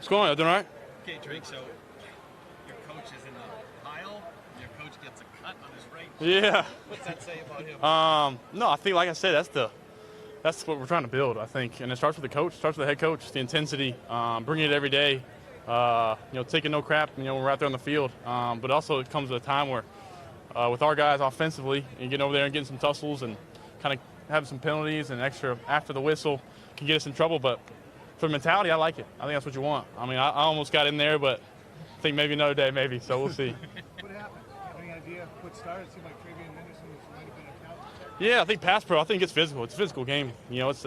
What's going on? You doing all right? Okay, Drake, so your coach is in the pile. Your coach gets a cut on his right. Yeah. What's that say about him? No, I think, like I said, that's what we're trying to build, I think. And it starts with the coach, starts with the head coach, the intensity, bringing it every day, taking no crap, when we're out there on the field. But also it comes at a time where with our guys offensively and getting over there and getting some tussles and kind of having some penalties and extra after the whistle can get us in trouble. But for the mentality, I like it. I think that's what you want. I mean, I almost got in there, but I think maybe another day, maybe. So we'll see. What happened? Any idea what started? It seemed like Stefon Diggs might have been a count. Yeah, I think pass pro. I think it's physical. It's a physical game. It's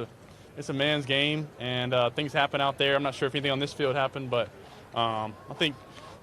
a man's game, and things happen out there. I'm not sure if anything on this field happened, but I think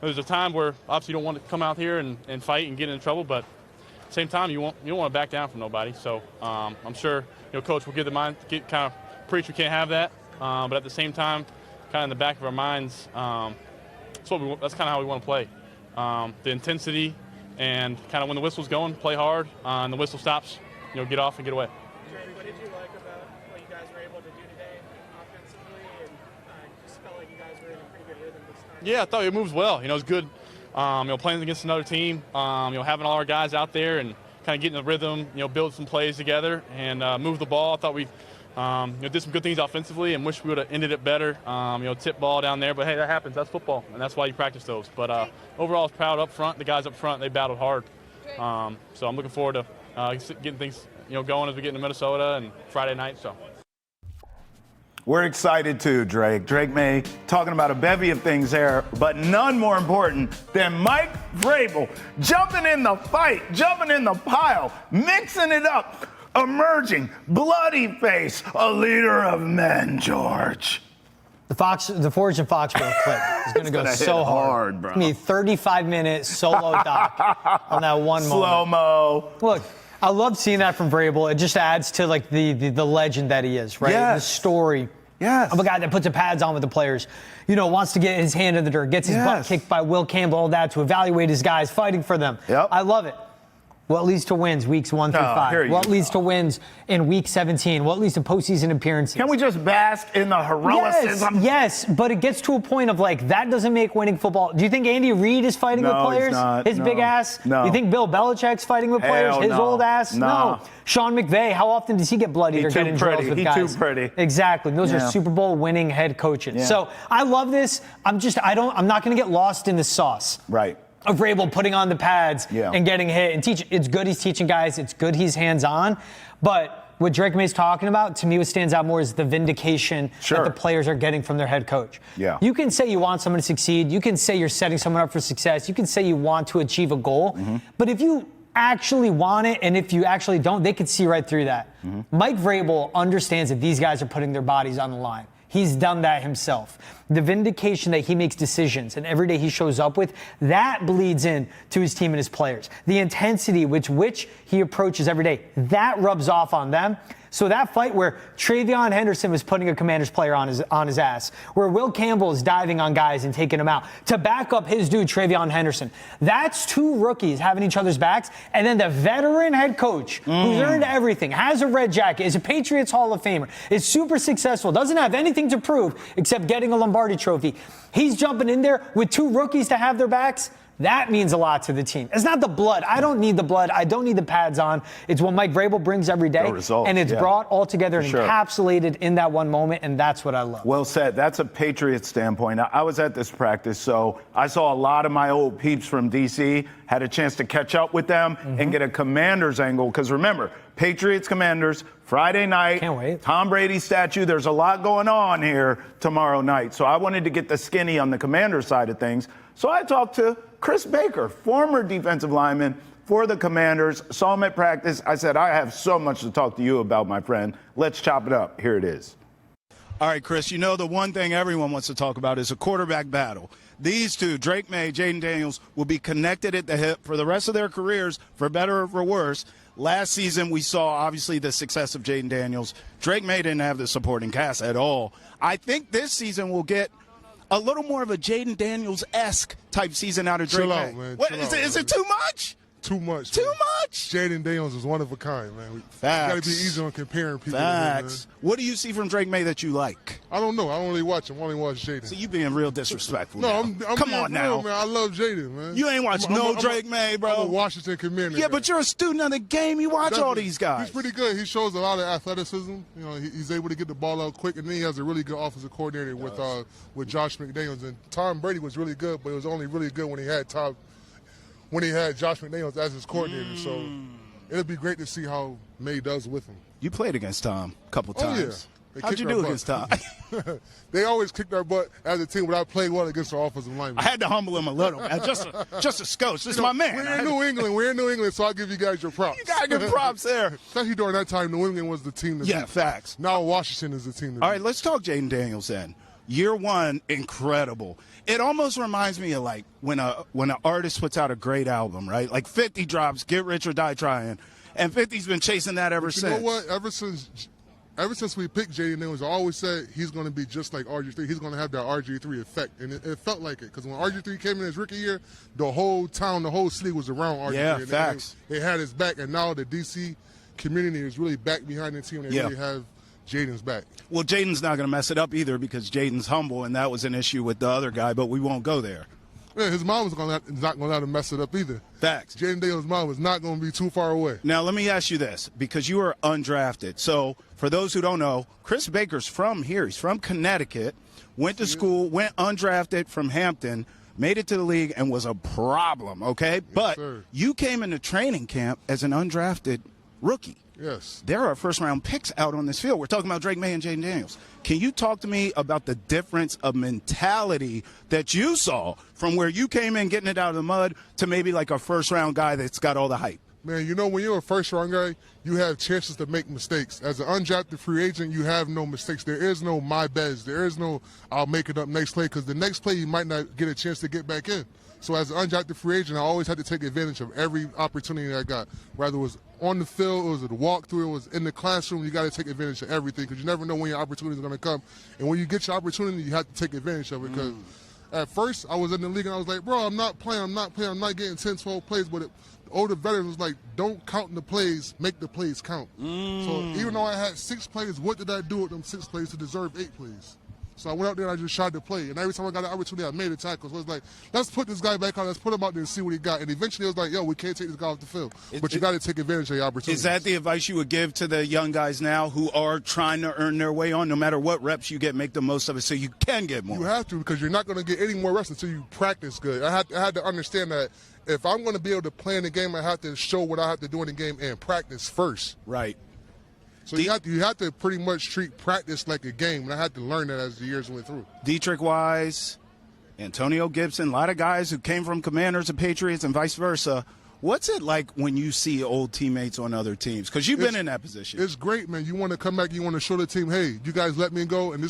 there's a time where obviously you don't want to come out here and fight and get in trouble, but at the same time you don't want to back down from nobody. So I'm sure coach will kind of preach we can't have that, but at the same time, kind of in the back of our minds, that's kind of how we want to play. The intensity and kind of when the whistle's going, play hard, and the whistle stops, get off and get away. Jeremy, what did you like about what you guys were able to do today offensively, and just felt like you guys were in a pretty good rhythm this time? Yeah, I thought it moves well. It's good. Playing against another team, having all our guys out there and kind of getting the rhythm, build some plays together and move the ball. I thought we did some good things offensively and wish we would have ended it better. Tip ball down there, but hey, that happens. That's football, and that's why you practice those. But overall, I was proud up front. The guys up front, they battled hard. So I'm looking forward to getting things going as we get into Minnesota and Friday night. So. We're excited too, Drake. Drake Maye talking about a bevy of things there, but none more important than Mike Vrabel jumping in the fight, jumping in the pile, mixing it up, emerging, bloody face, a leader of men, George. The Forge and Foxborough clip is going to go so hard, bro. It's going to be a 35-minute solo doc on that one moment. Slow-mo. Look, I love seeing that from Vrabel. It just adds to like the legend that he is, right? Yes. The story of a guy that puts the pads on with the players, wants to get his hand in the dirt, gets his butt kicked by Will Campbell, all that to evaluate his guys, fighting for them. Yep. I love it. What leads to wins weeks 1 through 5? What leads to wins in week 17? What leads to postseason appearances? Can we just bask in the heroicism? Yes, but it gets to a point of that doesn't make winning football. Do you think Andy Reid is fighting with players? He's not. His big ass? No. You think Bill Belichick's fighting with players? His old ass? No. Sean McVay, how often does he get bloodied or get in drills with guys? He's too pretty. Exactly. Those are Super Bowl winning head coaches. Yeah. So I love this. I'm not going to get lost in the sauce. Right. Of Vrabel putting on the pads and getting hit and teach. It's good he's teaching guys. It's good he's hands-on. But what Drake Maye's talking about, to me, what stands out more is the vindication that the players are getting from their head coach. Yeah. You can say you want someone to succeed. You can say you're setting someone up for success. You can say you want to achieve a goal. Mm-hmm. But if you actually want it and if you actually don't, they can see right through that. Mm-hmm. Mike Vrabel understands that these guys are putting their bodies on the line. He's done that himself. The vindication that he makes decisions and every day he shows up with, that bleeds in to his team and his players. The intensity with which he approaches every day, that rubs off on them. So that fight where Travion Henderson was putting a Commanders player on his ass, where Will Campbell is diving on guys and taking them out to back up his dude Travion Henderson, that's two rookies having each other's backs, and then the veteran head coach who's earned everything, has a red jacket, is a Patriots Hall of Famer, is super successful, doesn't have anything to prove except getting a Lombardi trophy. He's jumping in there with two rookies to have their backs. That means a lot to the team. It's not the blood. I don't need the blood. I don't need the pads on. It's what Mike Vrabel brings every day. And it's brought all together and encapsulated in that one moment, and that's what I love. Well said. That's a Patriots standpoint. I was at this practice, so I saw a lot of my old peeps from D.C., had a chance to catch up with them and get a Commanders angle. Because remember, Patriots Commanders, Friday night. Can't wait. Tom Brady statue. There's a lot going on here tomorrow night. So I wanted to get the skinny on the Commanders side of things. So I talked to Chris Baker, former defensive lineman for the Commanders, saw him at practice. I said, I have so much to talk to you about, my friend. Let's chop it up. Here it is. All right, Chris, the one thing everyone wants to talk about is a quarterback battle. These two, Drake Maye, Jayden Daniels, will be connected at the hip for the rest of their careers, for better or for worse. Last season, we saw, obviously, the success of Jayden Daniels. Drake Maye didn't have the supporting cast at all. I think this season will get a little more of a Jayden Daniels-esque type season out of Drake Maye. Man. What, is it too much? too much. Too man. much? Jaden Daniels is one of a kind, man. Facts. Got to be easy on comparing people. Facts. To him, What do you see from Drake Maye that you like? I don't know. I don't really watch him. I only watch Jaden. So you being real disrespectful. No, now. I'm Come being on real, now. man. I love Jaden, man. You ain't watched Drake Maye, bro. I'm a Washington Commander. Yeah, but you're a student of the game. You watch all these guys. He's pretty good. He shows a lot of athleticism. You know, he's able to get the ball out quick, and then he has a really good offensive coordinator with Josh McDaniels. And Tom Brady was really good, but it was only really good when he had Josh McDaniels as his coordinator. So it'll be great to see how Maye does with him. You played against Tom a couple times. Oh, yeah. How'd you do against Tom? They always kicked our butt as a team, but I played well against our offensive linemen. I had to humble him a little, man. Just a scotch. This is my man. We're in New England. We're in New England, so I'll give you guys your props. You got good props there. Especially during that time, New England was the team to beat. Facts. Now Washington is the team to beat. All right, let's talk Jaden Daniels then. Year one, incredible. It almost reminds me of like when an artist puts out a great album, right? Like 50 drops, Get Rich or Die Trying, and 50's been chasing that ever since. You know what? Ever since we picked Jaden Daniels, I always said he's going to be just like RG3. He's going to have that RG3 effect, and it felt like it because when RG3 came in his rookie year, the whole town, the whole city was around RG3. Yeah, and facts. They had his back, and now the DC community is really back behind the team. They really have Jaden's back. Well, Jaden's not going to mess it up either because Jaden's humble, and that was an issue with the other guy, but we won't go there. Yeah, his mom is not going to let him mess it up either. Facts. Jaden Daniels' mom is not going to be too far away. Now, let me ask you this, because you are undrafted. So, for those who don't know, Chris Baker's from here. He's from Connecticut, went to school, went undrafted from Hampton, made it to the league, and was a problem, okay? But you came into training camp as an undrafted rookie. Yes. There are first-round picks out on this field. We're talking about Drake Maye and Jaden Daniels. Can you talk to me about the difference of mentality that you saw from where you came in getting it out of the mud to maybe like a first-round guy that's got all the hype? Man, you know, when you're a first-round guy, you have chances to make mistakes. As an undrafted free agent, you have no mistakes. There is no my bets. There is no I'll make it up next play because the next play you might not get a chance to get back in. So as an undrafted free agent, I always had to take advantage of every opportunity I got. Whether it was on the field, it was at the walkthrough, it was in the classroom, you got to take advantage of everything because you never know when your opportunity is going to come. And when you get your opportunity, you have to take advantage of it because at first I was in the league and I was like, bro, I'm not playing, I'm not getting 10, 12 plays. But the older veterans was like, don't count the plays, make the plays count. So even though I had 6 plays, what did I do with them 6 plays to deserve 8 plays? So I went out there and I just tried to play. And every time I got an opportunity, I made a tackle. So it was like, let's put this guy back on. Let's put him out there and see what he got. And eventually it was like, yo, we can't take this guy off the field. But you got to take advantage of your opportunity. Is that the advice you would give to the young guys now who are trying to earn their way on? No matter what reps you get, make the most of it so you can get more. You have to because you're not going to get any more reps until you practice good. I had to understand that if I'm going to be able to play in the game, I have to show what I have to do in the game and practice first. Right. So you have to pretty much treat practice like a game, and I had to learn that as the years went through. Dietrich Wise, Antonio Gibson, a lot of guys who came from Commanders and Patriots and vice versa. What's it like when you see old teammates on other teams? Because you've been in that position. It's great, man. You want to come back, you want to show the team, hey, you guys let me go, and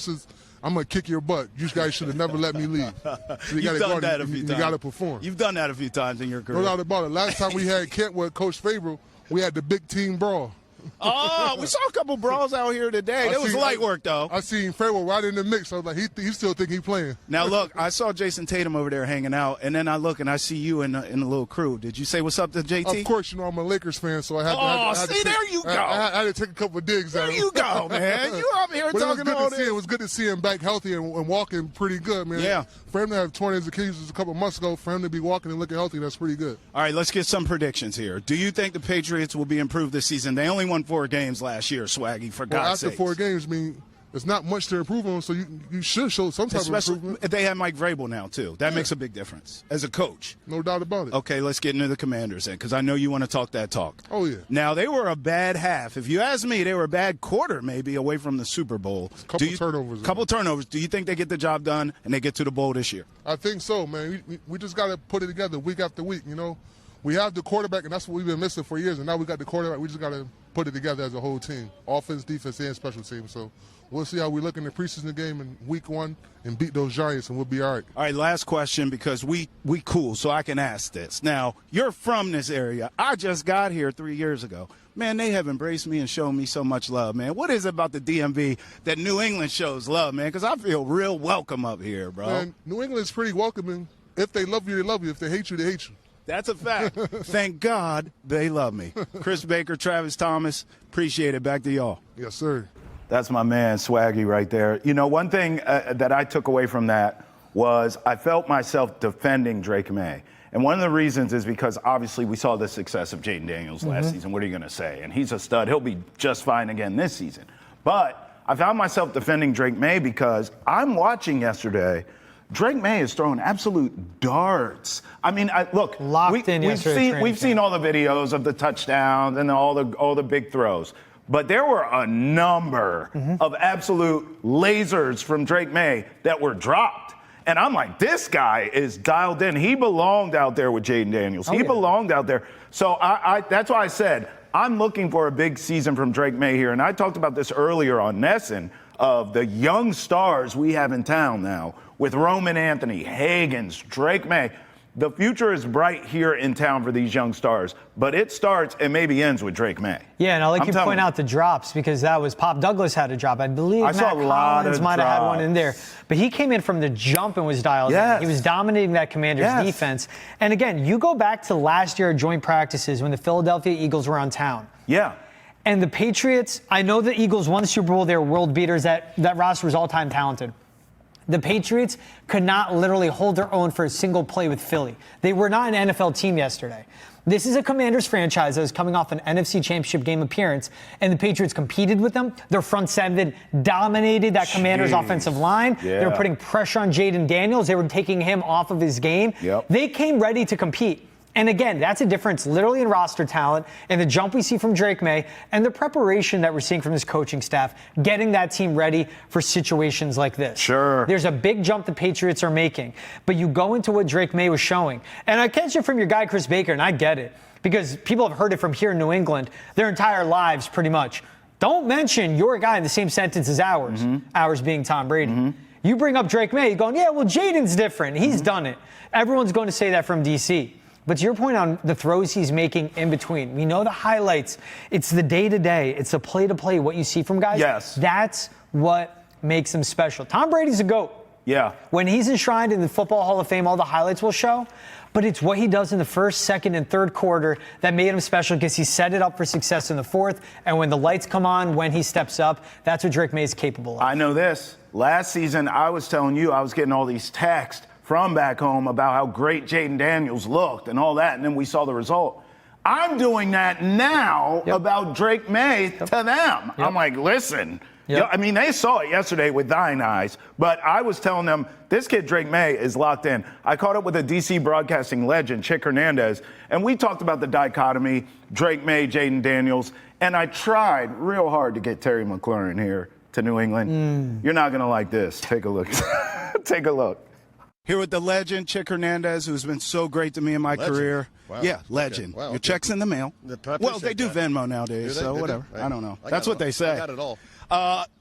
I'm going to kick your butt. You guys should have never let me leave. So You've done that a few times. You got to perform. You've done that a few times in your career. No doubt about it. Last time we had camp with Coach Vrabel, we had the big team brawl. Oh, we saw a couple brawls out here today. It was light work, though. I seen Vrabel right in the mix. I was like, he still think he playing. Now, look, I saw Jason Tatum over there hanging out, and then I look and I see you in the little crew. Did you say what's up to JT? Of course, you know I'm a Lakers fan, so I had to. There you go. I had to take a couple of digs at him. There you go, man. You up here talking all this. It was good to see him back healthy and walking pretty good, man. Yeah. For him to have torn his Achilles a couple months ago, for him to be walking and looking healthy, that's pretty good. All right, let's get some predictions here. Do you think the Patriots will be improved this season? They only won 4 games last year, Swaggy, for God's sake. After 4 games, I mean, there's not much to improve on, so you should show some type of improvement. They have Mike Vrabel now, too. That makes a big difference as a coach. No doubt about it. Okay, let's get into the Commanders then, because I know you want to talk that talk. Oh, yeah. Now, they were a bad half. If you ask me, they were a bad quarter maybe away from the Super Bowl. Couple turnovers. Do you think they get the job done and they get to the bowl this year? I think so, man. We just got to put it together week after week, you know. We have the quarterback, and that's what we've been missing for years, and now we got the quarterback. We just got to put it together as a whole team, offense, defense, and special teams. So we'll see how we look in the preseason game in week 1 and beat those Giants, and we'll be all right. All right, last question because we cool, so I can ask this. Now, you're from this area. I just got here 3 years ago. Man, they have embraced me and shown me so much love, man. What is it about the DMV that New England shows love, man? Because I feel real welcome up here, bro. Man, New England's pretty welcoming. If they love you, they love you. If they hate you, they hate you. That's a fact. Thank God they love me. Chris Baker, Travis Thomas, appreciate it. Back to y'all. Yes, sir. That's my man, Swaggy, right there. You know, one thing that I took away from that was I felt myself defending Drake Maye. And one of the reasons is because obviously we saw the success of Jaden Daniels last season. What are you going to say? And he's a stud. He'll be just fine again this season. But I found myself defending Drake Maye because I'm watching yesterday. Drake Maye is throwing absolute darts. I mean, look, we've seen all the videos of the touchdowns and all the big throws. But there were a number of absolute lasers from Drake Maye that were dropped. And I'm like, this guy is dialed in. He belonged out there with Jaden Daniels. He belonged out there. So that's why I said I'm looking for a big season from Drake Maye here. And I talked about this earlier on Nesson of the young stars we have in town now with Roman Anthony, Higgins, Drake Maye. The future is bright here in town for these young stars, but it starts and maybe ends with Drake Maye. Yeah, and I'll let you point out the drops because that was Pop Douglas had a drop. I believe Matt Collins might have had one in there. But he came in from the jump and was dialed in. He was dominating that Commanders defense. And again, you go back to last year at joint practices when the Philadelphia Eagles were on town. Yeah. And the Patriots, I know the Eagles won the Super Bowl. They were world beaters. That roster was all-time talented. The Patriots could not literally hold their own for a single play with Philly. They were not an NFL team yesterday. This is a Commanders franchise that was coming off an NFC Championship game appearance, and the Patriots competed with them. Their front seven dominated that Commanders offensive line. They were putting pressure on Jaden Daniels. They were taking him off of his game. They came ready to compete. And again, that's a difference literally in roster talent and the jump we see from Drake Maye and the preparation that we're seeing from this coaching staff, getting that team ready for situations like this. Sure. There's a big jump the Patriots are making, but you go into what Drake Maye was showing. And I catch it from your guy, Chris Baker, and I get it because people have heard it from here in New England their entire lives pretty much. Don't mention your guy in the same sentence as ours, ours being Tom Brady. You bring up Drake Maye, you're going, yeah, well, Jaden's different. He's done it. Everyone's going to say that from D.C., but to your point on the throws he's making in between, we know the highlights. It's the day-to-day. It's the play-to-play, what you see from guys. Yes. That's what makes him special. Tom Brady's a GOAT. Yeah. When he's enshrined in the Football Hall of Fame, all the highlights will show. But it's what he does in the first, second, and third quarter that made him special because he set it up for success in the fourth. And when the lights come on, when he steps up, that's what Drake Maye is capable of. I know this. Last season, I was telling you, I was getting all these texts from back home about how great Jaden Daniels looked and all that, and then we saw the result. I'm doing that now about Drake Maye to them. I'm like, listen, I mean, they saw it yesterday with thine eyes, but I was telling them, this kid Drake Maye is locked in. I caught up with a DC broadcasting legend, Chick Hernandez, and we talked about the dichotomy, Drake Maye, Jaden Daniels, and I tried real hard to get Terry McLaurin here to New England. You're not going to like this. Take a look. Take a look. Here with the legend, Chick Hernandez, who's been so great to me in my career. Wow. Yeah, legend. Okay. Wow, Your check's in the mail. Well, they do Venmo nowadays, so whatever. I don't know. That's what they say. I got it all.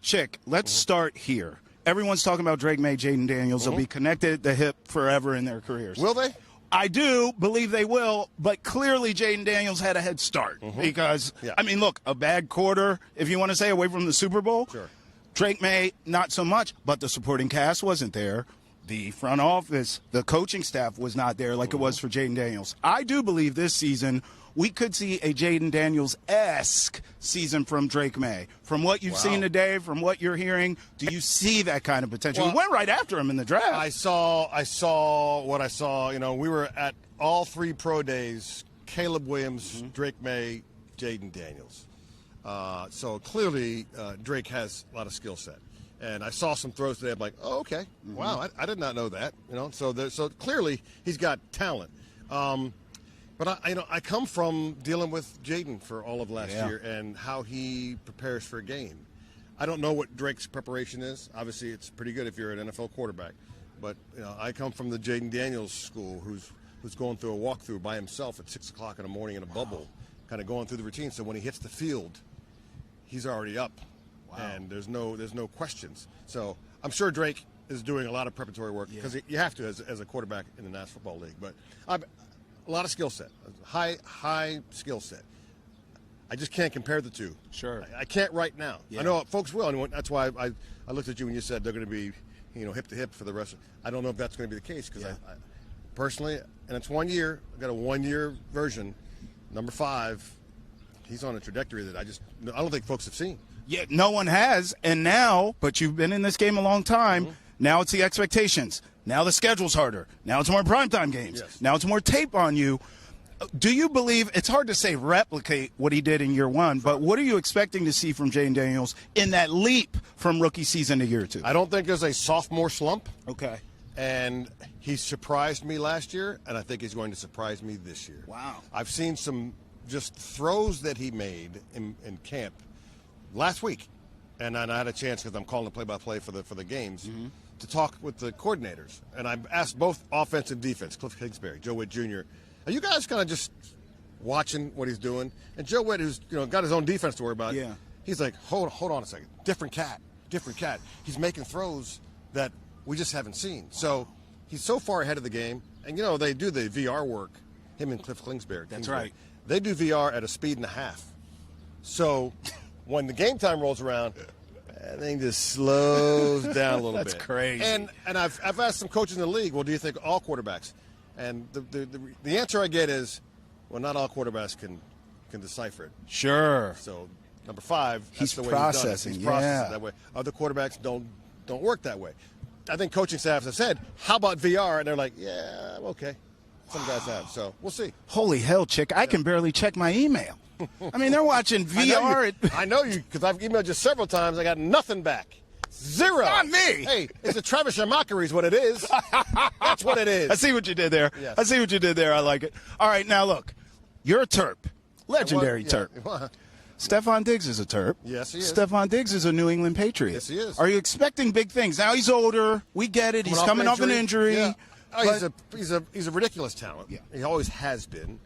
Chick, let's start here. Everyone's talking about Drake Maye, Jaden Daniels. They'll be connected at the hip forever in their careers. Will they? I do believe they will, but clearly Jaden Daniels had a head start because, I mean, look, a bad quarter, if you want to say, away from the Super Bowl. Sure. Drake Maye, not so much, but the supporting cast wasn't there. The front office, the coaching staff was not there like it was for Jaden Daniels. I do believe this season we could see a Jaden Daniels-esque season from Drake Maye. From what you've seen today, from what you're hearing, do you see that kind of potential? We went right after him in the draft. I saw what I saw. You know, we were at all 3 pro days, Caleb Williams, Drake Maye, Jaden Daniels. So clearly Drake has a lot of skill set. And I saw some throws today. I'm like, oh, okay. Wow, I did not know that. You know, so clearly he's got talent. But I come from dealing with Jaden for all of last year and how he prepares for a game. I don't know what Drake's preparation is. Obviously, it's pretty good if you're an NFL quarterback. But you know, I come from the Jaden Daniels school, who's going through a walkthrough by himself at 6 o'clock in the morning in a bubble, kind of going through the routine. So when he hits the field, he's already up. And there's no questions. So I'm sure Drake is doing a lot of preparatory work because you have to as a quarterback in the National Football League. But a lot of skill set, high skill set. I just can't compare the two. Sure. I can't right now. I know folks will, and that's why I looked at you when you said they're going to be, hip to hip for the rest. I don't know if that's going to be the case because personally, and it's 1 year. I've got a 1 year version. Number 5, he's on a trajectory that I don't think folks have seen. Yeah, no one has. And now, but you've been in this game a long time. Mm-hmm. Now it's the expectations. Now the schedule's harder. Now it's more primetime games. Yes. Now it's more tape on you. Do you believe, it's hard to say replicate what he did in year 1, but what are you expecting to see from Jaden Daniels in that leap from rookie season to year 2? I don't think there's a sophomore slump. Okay. And he surprised me last year, and I think he's going to surprise me this year. Wow. I've seen some just throws that he made in camp last week, and I had a chance, because I'm calling the play-by-play for the games, to talk with the coordinators. And I asked both offense and defense, Cliff Kingsbury, Joe Witt Jr., are you guys kind of just watching what he's doing? And Joe Witt, who's got his own defense to worry about, he's like, hold on a second, different cat. He's making throws that we just haven't seen. So he's so far ahead of the game. And, they do the VR work, him and Cliff Kingsbury. That's right. They do VR at a speed and a half. So when the game time rolls around, everything just slows down a little bit. That's crazy. And I've asked some coaches in the league, well, do you think all quarterbacks? And the answer I get is, well, not all quarterbacks can decipher it. Sure. So number 5, that's He's the way processing. He's processing that way. Other quarterbacks don't work that way. I think coaching staffs have said, how about VR? And they're like, yeah, okay. Some guys have. So we'll see. Holy hell, Chick. I can barely check my email. I mean, they're watching VR. I know you, because I've emailed you several times. I got nothing back. 0. Not me. Hey, it's a Travis mockery is what it is. That's what it is. I see what you did there. Yes. I see what you did there. I like it. All right, now look. You're a Terp. Legendary Terp. Stefon Diggs is a Terp. Yes, he is. Stefon Diggs is a New England Patriot. Yes, he is. Are you expecting big things? Now he's older. We get it. He's coming off an injury. Yeah. But He's a ridiculous talent. Yeah. He always has been.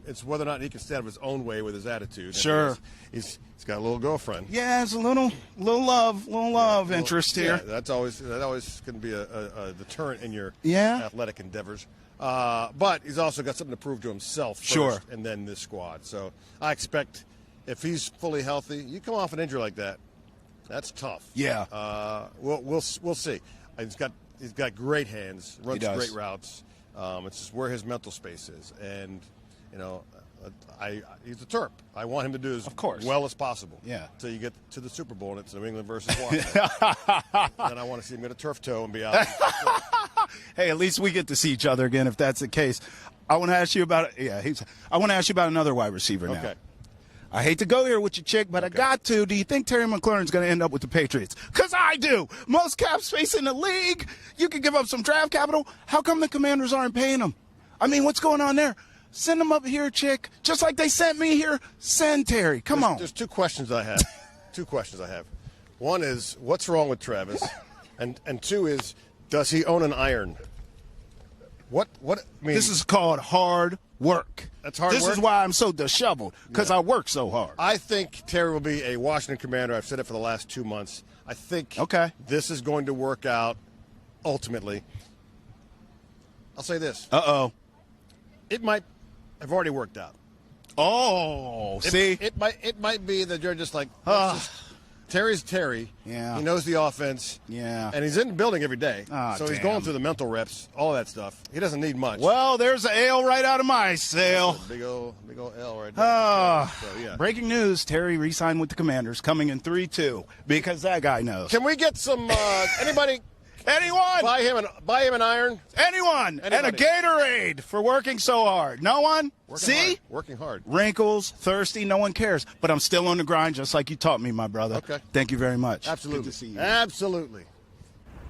It's whether or not he can stand up his own way with his attitude. Sure. He's got a little girlfriend. Yeah, it's a little love interest here. Yeah, that always can be a deterrent in your athletic endeavors. But he's also got something to prove to himself first, and then this squad. So I expect if he's fully healthy, you come off an injury like that, that's tough. Yeah. We'll see. He's got great hands, runs great routes. It's just where his mental space is, and he's a Terp. I want him to do as well as possible. Yeah. Until you get to the Super Bowl and it's New England versus Washington. Then I want to see him get a turf toe and be out. Hey, at least we get to see each other again if that's the case. I want to ask you about another wide receiver now. Okay. I hate to go here with you, Chick, but I got to. Do you think Terry McLaurin's going to end up with the Patriots? Because I do. Most cap space in the league. You can give up some draft capital. How come the Commanders aren't paying him? I mean, what's going on there? Send him up here, Chick. Just like they sent me here, send Terry. Come on. There's 2 questions I have. 2 questions I have. One is, what's wrong with Travis? And 2 is, does he own an iron? What? I mean, this is called hard work. That's hard work? This is why I'm so disheveled, because I work so hard. I think Terry will be a Washington Commander. I've said it for the last 2 months. I think this is going to work out ultimately. I'll say this. Uh-oh. It might have already worked out. Oh, see? It might be that you're just like, Terry's Terry. Yeah. He knows the offense. Yeah. And he's in the building every day. Oh, so he's going through the mental reps, all that stuff. He doesn't need much. Well, there's an Ale right out of my sail. Big old L right there. So, yeah. Breaking news, Terry re-signed with the Commanders, coming in 3-2, because that guy knows. Can we get some, anybody... Anyone? Buy him an iron. Anyone. Anybody. And a Gatorade for working so hard. No one? Working hard. Wrinkles, thirsty, no one cares. But I'm still on the grind, just like you taught me, my brother. Okay. Thank you very much. Absolutely. Good to see you. Absolutely.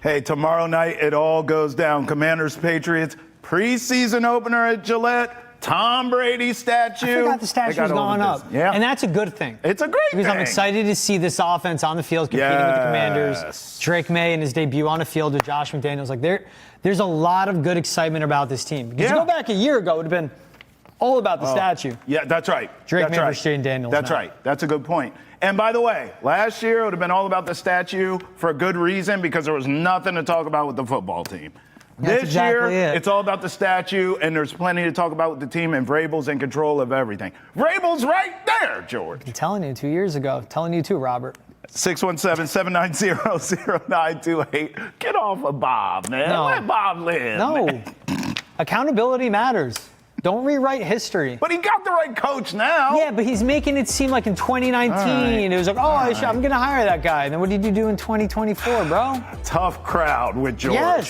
Hey, tomorrow night it all goes down. Commanders Patriots preseason opener at Gillette. Tom Brady statue. I forgot the statue's going up. Yeah. And that's a good thing. It's a great thing. Because I'm excited to see this offense on the field competing with the Commanders. Drake Maye in his debut on the field with Josh McDaniels. Like there's a lot of good excitement about this team. Because you go back a year ago, it would have been all about the statue. Yeah, that's right. Drake Maye versus Jaden Daniels. That's right. That's a good point. And by the way, last year it would have been all about the statue for a good reason, because there was nothing to talk about with the football team. That's this exactly year, it. it's all about the statue, and there's plenty to talk about with the team, and Vrabel's in control of everything. Vrabel's right there, George. I'm telling you 2 years ago. Telling you too, Robert. 617-790-0928. Get off of Bob, man. No. Let Bob live. No. Man. Accountability matters. Don't rewrite history. But he got the right coach now. Yeah, but he's making it seem like in 2019, it was like, I'm going to hire that guy. And then what did you do in 2024, bro? Tough crowd with George. Yes.